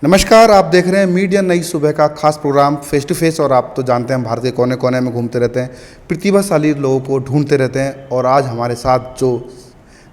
नमस्कार, आप देख रहे हैं मीडिया नई सुबह का खास प्रोग्राम फेस टू फेस। और आप तो जानते हैं हम भारत के कोने कोने में घूमते रहते हैं, प्रतिभाशाली लोगों को ढूंढते रहते हैं। और आज हमारे साथ जो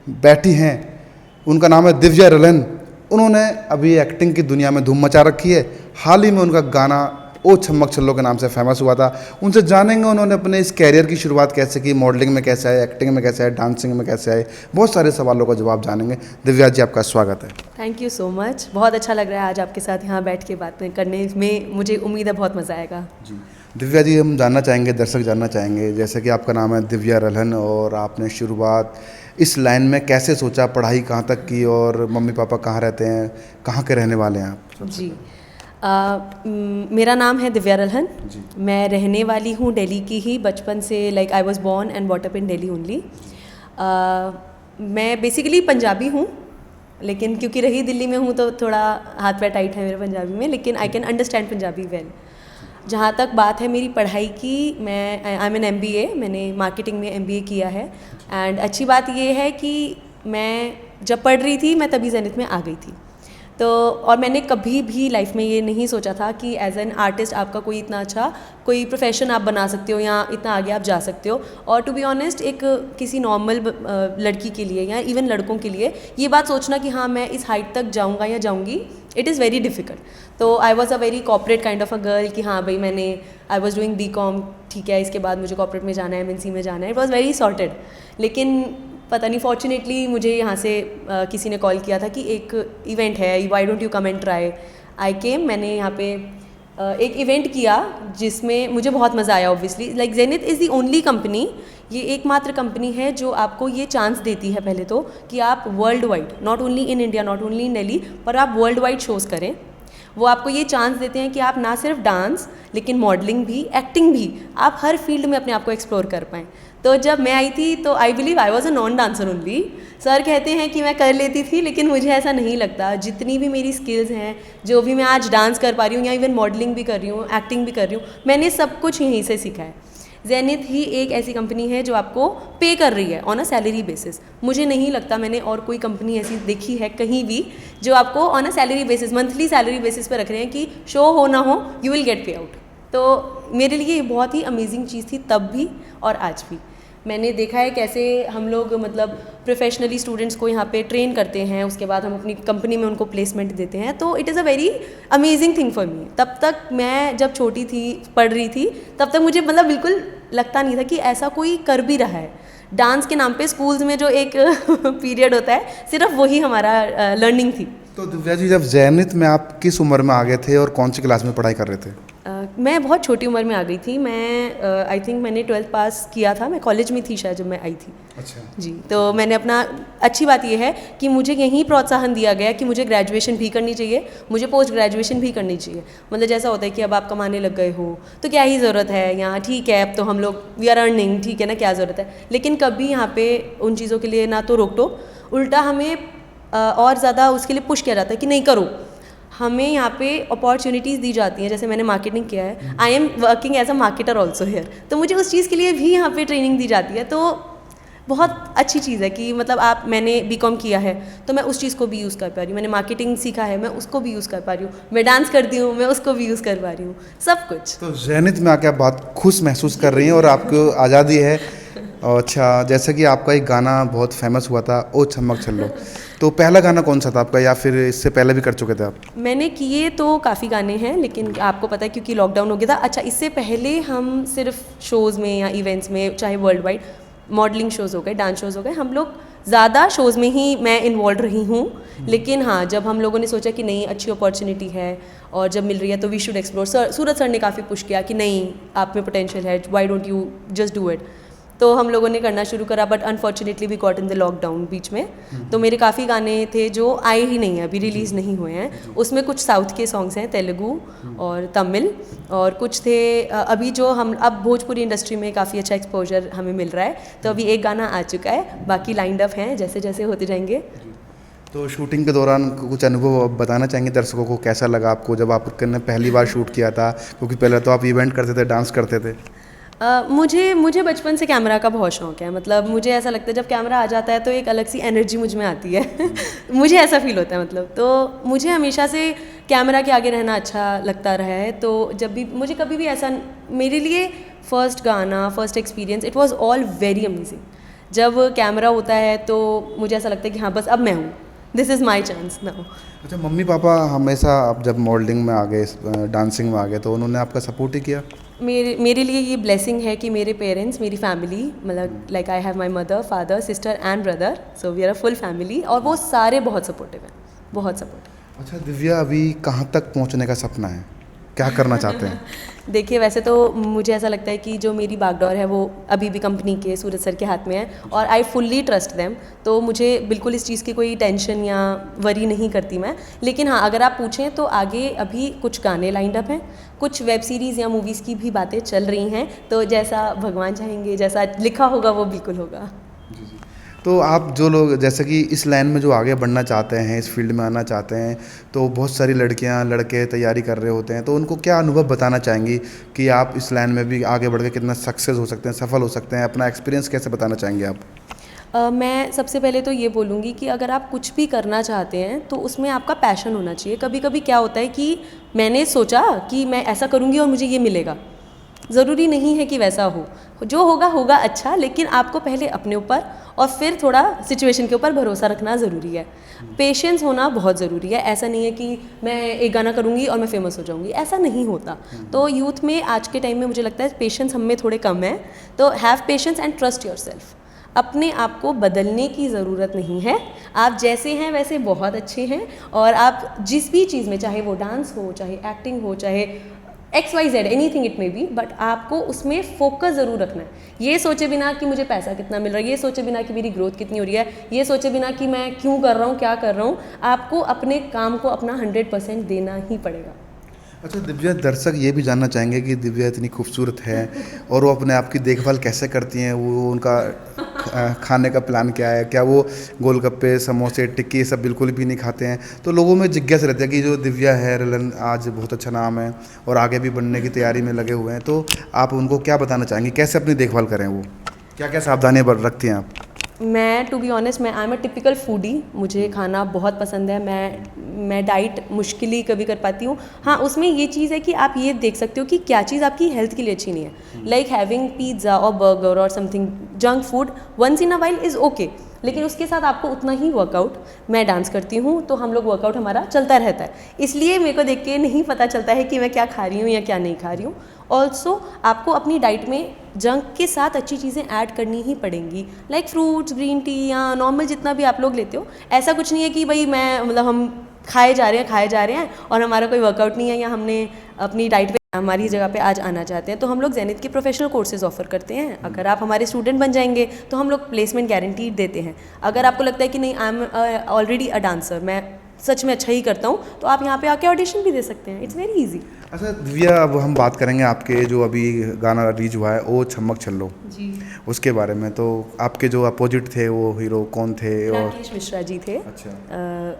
बैठी हैं उनका नाम है दिव्या रलन। उन्होंने अभी एक्टिंग की दुनिया में धूम मचा रखी है। हाल ही में उनका गाना ओ छम्मक छल्लो के नाम से फेमस हुआ था। उनसे जानेंगे उन्होंने अपने इस कैरियर की शुरुआत कैसे की, मॉडलिंग में कैसे आए, एक्टिंग में कैसे आए, डांसिंग में कैसे आए। बहुत सारे सवालों का जवाब जानेंगे। दिव्या जी, आपका स्वागत है। Thank you so much. बहुत अच्छा लग रहा है आज आपके साथ यहाँ बैठ के बात करने में। मुझे उम्मीद है बहुत मज़ा आएगा। जी दिव्या जी, हम जानना चाहेंगे, दर्शक जानना चाहेंगे, जैसे कि आपका नाम है दिव्या रलन और आपने शुरुआत इस लाइन में कैसे सोचा, पढ़ाई कहाँ तक की और मम्मी पापा कहाँ रहते हैं, कहाँ के रहने वाले हैं आप? जी मेरा नाम है दिव्या रलन। मैं रहने वाली हूँ दिल्ली की ही बचपन से। Like I was born and bought up in Delhi only. मैं बेसिकली पंजाबी हूँ, लेकिन क्योंकि रही दिल्ली में हूँ तो थोड़ा हाथ पैर टाइट है मेरे पंजाबी में, लेकिन I can understand Punjabi well. जहाँ तक बात है मेरी पढ़ाई की, मैं आई एम एन MBA। मैंने मार्केटिंग में MBA किया है। एंड अच्छी बात ये है कि मैं जब पढ़ रही थी मैं तभी ज़ेनिथ में आ गई थी। तो और मैंने कभी भी लाइफ में ये नहीं सोचा था कि एज एन आर्टिस्ट आपका कोई इतना अच्छा कोई प्रोफेशन आप बना सकते हो या इतना आगे आप जा सकते हो। और टू बी ऑनेस्ट, एक किसी नॉर्मल लड़की के लिए या इवन लड़कों के लिए ये बात सोचना कि हाँ मैं इस हाइट तक जाऊँगा या जाऊँगी, इट इज़ वेरी डिफ़िकल्ट। तो I was a very corporate kind of a girl कि हाँ भाई आई वॉज डूइंग BCom, ठीक है, इसके बाद मुझे कॉर्पोरेट में जाना है, MNC में जाना है। It was very sorted. लेकिन पता नहीं फॉर्चुनेटली मुझे यहाँ से किसी ने कॉल किया था कि एक इवेंट है, why don't you come and try. I came. मैंने यहाँ पे एक इवेंट किया जिसमें मुझे बहुत मज़ा आया। Obviously like Zenith is the only company, ये एकमात्र कंपनी है जो आपको ये चांस देती है पहले तो कि आप world wide, not only in India, not only in Delhi, पर आप वर्ल्ड वाइड शोज़ करें। वो आपको ये चांस देते हैं कि आप ना सिर्फ डांस लेकिन मॉडलिंग भी, एक्टिंग भी, आप हर फील्ड में अपने आप को एक्सप्लोर कर पाएँ। तो जब मैं आई थी तो I believe I was a non dancer only. Sir कहते हैं कि मैं कर लेती थी, लेकिन मुझे ऐसा नहीं लगता। जितनी भी मेरी स्किल्स हैं, जो भी मैं आज डांस कर पा रही हूँ या इवन मॉडलिंग भी कर रही हूँ, एक्टिंग भी कर रही हूँ, मैंने सब कुछ यहीं से सीखा है। ज़ेनिथ ही एक ऐसी कंपनी है जो आपको पे कर रही है ऑन अ सैलरी बेसिस। मुझे नहीं लगता मैंने और कोई कंपनी ऐसी देखी है कहीं भी जो आपको on a salary basis, monthly salary basis पर रख रहे हैं कि शो हो ना हो यू विल गेट पे आउट। तो मेरे लिए ये बहुत ही अमेजिंग चीज़ थी तब भी और आज भी। मैंने देखा है कैसे हम लोग मतलब प्रोफेशनली स्टूडेंट्स को यहाँ पे ट्रेन करते हैं, उसके बाद हम अपनी कंपनी में उनको प्लेसमेंट देते हैं। तो it is a very amazing thing for me. तब तक मैं जब छोटी थी, पढ़ रही थी, तब तक मुझे मतलब बिल्कुल लगता नहीं था कि ऐसा कोई कर भी रहा है। डांस के नाम पे स्कूल्स में जो एक पीरियड होता है, सिर्फ वही हमारा लर्निंग थी। तो दिव्या जी, जब ज़ेनिथ में आप किस उम्र में आ गए थे और कौन सी क्लास में पढ़ाई कर रहे थे? मैं बहुत छोटी उम्र में आ गई थी। मैं आई थिंक मैंने 12th पास किया था। मैं कॉलेज में थी शायद जब मैं आई थी। अच्छा जी। तो मैंने अपना, अच्छी बात यह है कि मुझे यहीं प्रोत्साहन दिया गया कि मुझे ग्रेजुएशन भी करनी चाहिए, मुझे पोस्ट ग्रेजुएशन भी करनी चाहिए। मतलब जैसा होता है कि अब आप कमाने लग गए हो तो क्या ही ज़रूरत है यहाँ, ठीक है अब तो हम लोग वी आर अर्निंग, ठीक है ना, क्या ज़रूरत है। लेकिन कभी यहाँ पे उन चीज़ों के लिए ना तो रोक टोक, उल्टा हमें और ज़्यादा उसके लिए पुश किया जाता है कि नहीं करो। हमें यहाँ पे अपॉर्चुनिटीज़ दी जाती हैं। जैसे मैंने मार्केटिंग किया है, I am working as a marketer also here, तो मुझे उस चीज़ के लिए भी यहाँ पे ट्रेनिंग दी जाती है। तो बहुत अच्छी चीज़ है कि मतलब मैंने BCom किया है तो मैं उस चीज़ को भी यूज़ कर पा रही हूँ। मैंने मार्केटिंग सीखा है, मैं उसको भी यूज़ कर पा रही हूँ। मैं डांस करती हूँ, मैं उसको भी यूज़ कर पा रही हूँ, सब कुछ। तो ज़ेनिथ में आके आप बहुत खुश महसूस कर रही हैं और आपको आज़ादी है। अच्छा, जैसे कि आपका एक गाना बहुत फेमस हुआ था, ओ छम्मक छल्लो, तो पहला गाना कौन सा था आपका, या फिर इससे पहले भी कर चुके थे आप? मैंने किए तो काफ़ी गाने हैं, लेकिन आपको पता है क्योंकि लॉकडाउन हो गया था। अच्छा, इससे पहले हम सिर्फ शोज़ में या इवेंट्स में, चाहे वर्ल्ड वाइड मॉडलिंग शोज़ हो गए, डांस शोज़ हो गए, हम लोग ज़्यादा शोज़ में ही मैं इन्वॉल्व रही हूँ। लेकिन हाँ, जब हम लोगों ने सोचा कि नहीं अच्छी अपॉर्चुनिटी है और जब मिल रही है तो we should explore. Suraj sir ने काफ़ी पुश किया कि नहीं आप में पोटेंशियल है, why don't you just do it. तो हम लोगों ने करना शुरू करा, but unfortunately we got in the lockdown बीच में। तो मेरे काफ़ी गाने थे जो आए ही नहीं हैं, अभी रिलीज़ नहीं हुए हैं। उसमें कुछ साउथ के सॉन्ग्स हैं, तेलुगु और तमिल, और कुछ थे अभी जो हम अब भोजपुरी इंडस्ट्री में काफ़ी अच्छा एक्सपोजर हमें मिल रहा है। तो अभी एक गाना आ चुका है, बाकी लाइंड अप हैं, जैसे जैसे होते जाएंगे। तो शूटिंग के दौरान कुछ अनुभव बताना चाहेंगे दर्शकों को, कैसा लगा आपको जब आपने पहली बार शूट किया था? क्योंकि पहले तो आप इवेंट करते थे, डांस करते थे। मुझे बचपन से कैमरा का बहुत शौक है। मतलब मुझे ऐसा लगता है जब कैमरा आ जाता है तो एक अलग सी एनर्जी मुझ में आती है मुझे ऐसा फील होता है। मतलब तो मुझे हमेशा से कैमरा के आगे रहना अच्छा लगता रहा है। तो जब भी मुझे कभी भी ऐसा, मेरे लिए फ़र्स्ट गाना, first experience, it was all very amazing. जब कैमरा होता है तो मुझे ऐसा लगता है कि हाँ बस अब मैं हूँ, this is my chance now. अच्छा, मम्मी पापा हमेशा आप जब मॉडलिंग में आ गए, डांसिंग में आ गए, तो उन्होंने आपका सपोर्ट ही किया? मेरे लिए ये ब्लेसिंग है कि मेरे पेरेंट्स, मेरी फैमिली, मतलब like I have my mother, father, sister and brother, so we are a full family, और वो सारे बहुत सपोर्टिव हैं, बहुत सपोर्टिव। अच्छा दिव्या, अभी कहाँ तक पहुँचने का सपना है, क्या करना चाहते हैं? देखिए, वैसे तो मुझे ऐसा लगता है कि जो मेरी बागडोर है वो अभी भी कंपनी के सूरज सर के हाथ में है, और आई फुल्ली ट्रस्ट देम, तो मुझे बिल्कुल इस चीज़ की कोई टेंशन या वरी नहीं करती मैं। लेकिन हाँ, अगर आप पूछें तो आगे अभी कुछ गाने लाइंड अप हैं, कुछ वेब सीरीज़ या मूवीज़ की भी बातें चल रही हैं, तो जैसा भगवान चाहेंगे, जैसा लिखा होगा वो बिल्कुल होगा। तो आप जो लोग जैसे कि इस लाइन में जो आगे बढ़ना चाहते हैं, इस फील्ड में आना चाहते हैं, तो बहुत सारी लड़कियां लड़के तैयारी कर रहे होते हैं, तो उनको क्या अनुभव बताना चाहेंगी कि आप इस लाइन में भी आगे बढ़ के कितना सक्सेस हो सकते हैं, सफल हो सकते हैं? अपना एक्सपीरियंस कैसे बताना चाहेंगे आप? मैं सबसे पहले तो ये बोलूँगी कि अगर आप कुछ भी करना चाहते हैं तो उसमें आपका पैशन होना चाहिए। कभी कभी क्या होता है कि मैंने सोचा कि मैं ऐसा करूँगी और मुझे ये मिलेगा, ज़रूरी नहीं है कि वैसा हो, जो होगा होगा अच्छा, लेकिन आपको पहले अपने ऊपर और फिर थोड़ा सिचुएशन के ऊपर भरोसा रखना ज़रूरी है। पेशेंस होना बहुत ज़रूरी है। ऐसा नहीं है कि मैं एक गाना करूँगी और मैं फेमस हो जाऊँगी, ऐसा नहीं होता। तो यूथ में आज के टाइम में मुझे लगता है पेशेंस हम में थोड़े कम है, तो have patience and trust yourself. अपने आप को बदलने की ज़रूरत नहीं है, आप जैसे हैं वैसे बहुत अच्छे हैं, और आप जिस भी चीज़ में, चाहे वो डांस हो, चाहे एक्टिंग हो, चाहे XYZ anything it may be, but आपको उसमें फोकस ज़रूर रखना है। ये सोचे बिना कि मुझे पैसा कितना मिल रहा है, ये सोचे बिना कि मेरी ग्रोथ कितनी हो रही है, ये सोचे बिना कि मैं क्यों कर रहा हूँ, क्या कर रहा हूँ, आपको अपने काम को अपना 100% देना ही पड़ेगा। अच्छा दिव्या, दर्शक ये भी जानना चाहेंगे कि दिव्या इतनी खूबसूरत है और वो अपने आप की देखभाल कैसे करती हैं, वो उनका खाने का प्लान क्या है, क्या वो गोलगप्पे, समोसे, टिक्की ये सब बिल्कुल भी नहीं खाते हैं? तो लोगों में जिज्ञासा रहती है कि जो दिव्या है रलन, आज बहुत अच्छा नाम है और आगे भी बढ़ने की तैयारी में लगे हुए हैं, तो आप उनको क्या बताना चाहेंगे, कैसे अपनी देखभाल करें, वो क्या क्या सावधानियाँ रखती हैं आप? मैं टू बी ऑनेस्ट, मैं I am a typical foodie, मुझे खाना बहुत पसंद है। मैं डाइट मुश्किल ही कभी कर पाती हूँ। हाँ, उसमें ये चीज़ है कि आप ये देख सकते हो कि क्या चीज़ आपकी हेल्थ के लिए अच्छी नहीं है, लाइक हैविंग पिज़्ज़ा और बर्गर और something junk food once in a while is okay, लेकिन उसके साथ आपको उतना ही वर्कआउट, मैं डांस करती हूँ तो हम लोग वर्कआउट हमारा चलता रहता है, इसलिए मेरे को देख के नहीं पता चलता है कि मैं क्या खा रही हूँ या क्या नहीं खा रही हूँ। ऑल्सो आपको अपनी डाइट में जंक के साथ अच्छी चीज़ें ऐड करनी ही पड़ेंगी, लाइक फ्रूट्स, ग्रीन टी या नॉर्मल जितना भी आप लोग लेते हो। ऐसा कुछ नहीं है कि भाई मैं मतलब हम खाए जा रहे हैं और हमारा कोई वर्कआउट नहीं है, या हमने अपनी डाइट पे हमारी जगह पे आज आना चाहते हैं। तो हम लोग जेनिथ के प्रोफेशनल कोर्सेज ऑफर करते हैं। अगर आप हमारे स्टूडेंट बन जाएंगे तो हम लोग प्लेसमेंट गारंटी देते हैं। अगर आपको लगता है कि नहीं, I am already a dancer, मैं सच में अच्छा ही करता हूँ, तो आप यहाँ पे आके ऑडिशन भी दे सकते हैं। It's very easy. अच्छा दिव्या, अब हम बात करेंगे आपके जो अभी गाना रिलीज हुआ है ओ छम्मक छल्लो जी, उसके बारे में। तो आपके जो अपोजिट थे वो हीरो कौन थे? और राकेश मिश्रा जी थे। अच्छा,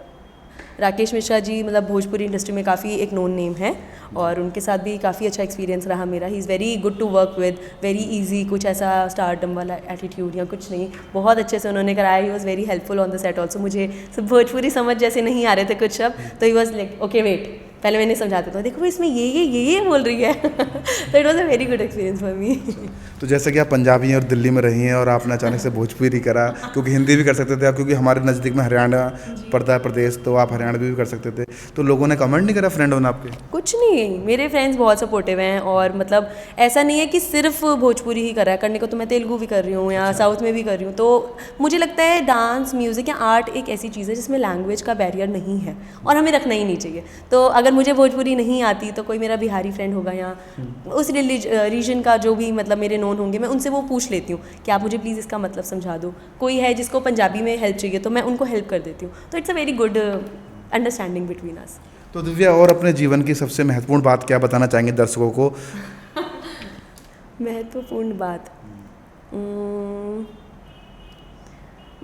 राकेश मिश्रा जी मतलब भोजपुरी इंडस्ट्री में काफ़ी एक नोन नेम है, और उनके साथ भी काफ़ी अच्छा एक्सपीरियंस रहा मेरा। He is very good to work with, very easy, कुछ ऐसा स्टारडम वाला एटीट्यूड या कुछ नहीं, बहुत अच्छे से उन्होंने कराया। He was very helpful on the set also. मुझे सब भोजपुरी समझ जैसे नहीं आ रहे थे कुछ शब्द, तो he was like okay wait, पहले मैंने समझाता था, देखो इसमें ये बोल रही है। तो it was a very good experience for me. तो जैसे कि आप पंजाबी हैं और दिल्ली में रही हैं और आपने अचानक से भोजपुरी करा, क्योंकि हिंदी भी कर सकते थे आप, क्योंकि हमारे नज़दीक में हरियाणा पड़ता है प्रदेश, तो आप हरियाणवी भी कर सकते थे, तो लोगों ने कमेंट नहीं करा फ्रेंड होना आपके? कुछ नहीं, मेरे फ्रेंड्स बहुत सपोर्टिव हैं, और मतलब ऐसा नहीं है कि सिर्फ भोजपुरी ही कर रहा है, करने को तो मैं तेलुगु भी कर रही हूँ या साउथ में भी कर रही हूँ। तो मुझे लगता है डांस, म्यूज़िक या आर्ट एक ऐसी चीज़ है जिसमें लैंग्वेज का बैरियर नहीं है, और हमें रखना ही नहीं चाहिए। तो अगर मुझे भोजपुरी नहीं आती तो कोई मेरा बिहारी फ्रेंड होगा या उस रीजन का जो भी मतलब मेरे नोन होंगे, मैं उनसे वो पूछ लेती हूँ कि आप मुझे प्लीज़ इसका मतलब समझा दो। कोई है जिसको पंजाबी में हेल्प चाहिए तो मैं उनको हेल्प कर देती हूँ। तो it's a very good understanding between us. तो दिव्या, और अपने जीवन की सबसे महत्वपूर्ण बात क्या बताना चाहेंगे दर्शकों को? महत्वपूर्ण बात,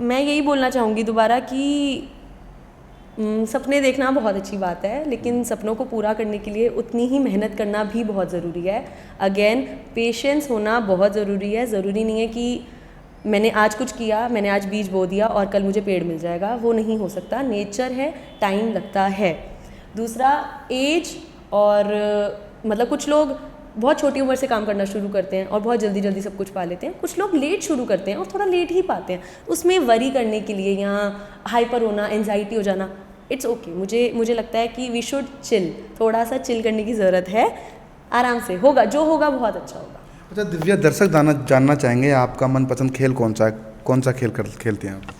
मैं यही बोलना चाहूँगी दोबारा कि सपने देखना बहुत अच्छी बात है, लेकिन सपनों को पूरा करने के लिए उतनी ही मेहनत करना भी बहुत ज़रूरी है। अगेन, पेशेंस होना बहुत ज़रूरी है। ज़रूरी नहीं है कि मैंने आज कुछ किया, मैंने आज बीज बो दिया और कल मुझे पेड़ मिल जाएगा, वो नहीं हो सकता। नेचर है, टाइम लगता है। दूसरा एज और मतलब कुछ लोग बहुत छोटी उम्र से काम करना शुरू करते हैं और बहुत जल्दी जल्दी सब कुछ पा लेते हैं, कुछ लोग लेट शुरू करते हैं और थोड़ा लेट ही पाते हैं। उसमें वरी करने के लिए या हाइपर होना, एंजाइटी हो जाना, इट्स ओके। मुझे लगता है कि वी शुड चिल, थोड़ा सा चिल करने की ज़रूरत है, आराम से होगा, जो होगा बहुत अच्छा होगा। अच्छा दिव्या, दर्शक जानना चाहेंगे आपका मनपसंद खेल कौन सा खेल खेलती हैं आप?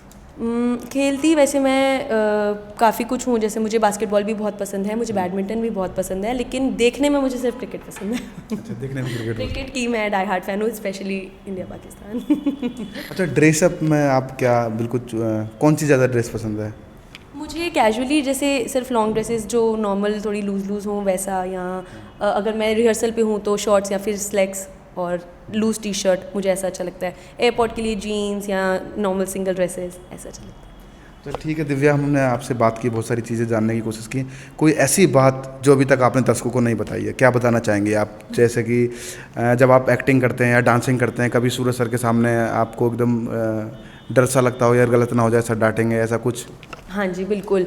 खेलती वैसे मैं काफ़ी कुछ हूँ, जैसे मुझे बास्केटबॉल भी बहुत पसंद है, मुझे बैडमिंटन भी बहुत पसंद है, लेकिन देखने में मुझे सिर्फ क्रिकेट पसंद है। अच्छा, देखने में क्रिकेट की मैं डाई हार्ट फैन हूँ, स्पेशली इंडिया पाकिस्तान। अच्छा, ड्रेसअप में आप क्या बिल्कुल कौन सी ज़्यादा ड्रेस पसंद है? मुझे कैजुअली जैसे सिर्फ लॉन्ग ड्रेसेस जो नॉर्मल थोड़ी लूज़ हों वैसा, या अगर मैं रिहर्सल पे हूँ तो शॉर्ट्स या फिर स्लैक्स और लूज़ टी शर्ट, मुझे ऐसा अच्छा लगता है। एयरपोर्ट के लिए जीन्स या नॉर्मल सिंगल ड्रेसेस, ऐसा अच्छा लगता है। तो ठीक है दिव्या, हमने आपसे बात की, बहुत सारी चीज़ें जानने की कोशिश की। कोई ऐसी बात जो अभी तक आपने दर्शकों को नहीं बताई है, क्या बताना चाहेंगे आप? जैसे कि जब आप एक्टिंग करते हैं या डांसिंग करते हैं, कभी सूरज सर के सामने आपको एकदम डर सा लगता हो, यार गलत ना हो जाए, सर डांटेंगे, ऐसा कुछ? हाँ जी बिल्कुल।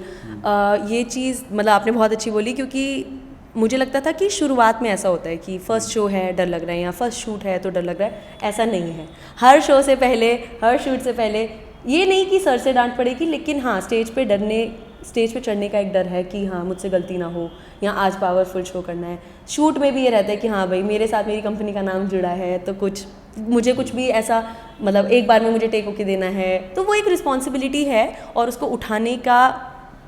ये चीज़ मतलब आपने बहुत अच्छी बोली, क्योंकि मुझे लगता था कि शुरुआत में ऐसा होता है कि फ़र्स्ट शो है डर लग रहा है या फर्स्ट शूट है तो डर लग रहा है। ऐसा नहीं है। हर शो से पहले, हर शूट से पहले ये नहीं कि सर से डांट पड़ेगी, लेकिन हाँ स्टेज पे चढ़ने का एक डर है कि हाँ मुझसे गलती ना हो या आज पावरफुल शो करना है। शूट में भी ये रहता है कि हाँ भाई मेरे साथ मेरी कंपनी का नाम जुड़ा है, तो मुझे कुछ भी ऐसा मतलब एक बार में मुझे टेक ओके देना है, तो वो एक रिस्पॉन्सिबिलिटी है और उसको उठाने का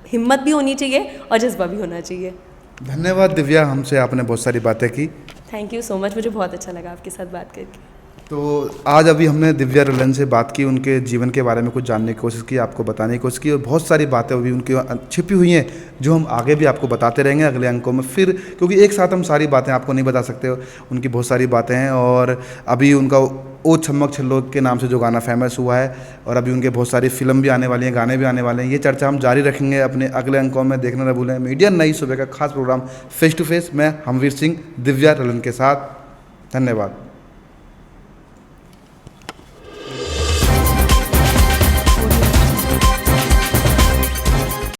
हिम्मत भी होनी चाहिए और जज्बा भी होना चाहिए। धन्यवाद दिव्या, हमसे आपने बहुत सारी बातें की। थैंक यू सो मच, मुझे बहुत अच्छा लगा आपके साथ बात करके। तो आज अभी हमने दिव्या रलन से बात की, उनके जीवन के बारे में कुछ जानने की कोशिश की, आपको बताने की कोशिश की, और बहुत सारी बातें अभी उनकी छिपी हुई हैं जो हम आगे भी आपको बताते रहेंगे अगले अंकों में फिर, क्योंकि एक साथ हम सारी बातें आपको नहीं बता सकते। उनकी बहुत सारी बातें हैं, और अभी उनका ओ छम्मक छल्लो के नाम से जो गाना फेमस हुआ है, और अभी उनके बहुत सारी फिल्म भी आने वाली हैं, गाने भी आने वाले हैं। ये चर्चा हम जारी रखेंगे अपने अगले अंकों में। देखना न भूलें मीडिया नई सुबह का खास प्रोग्राम फेस टू फेस में हमवीर सिंह दिव्या रलन के साथ। धन्यवाद।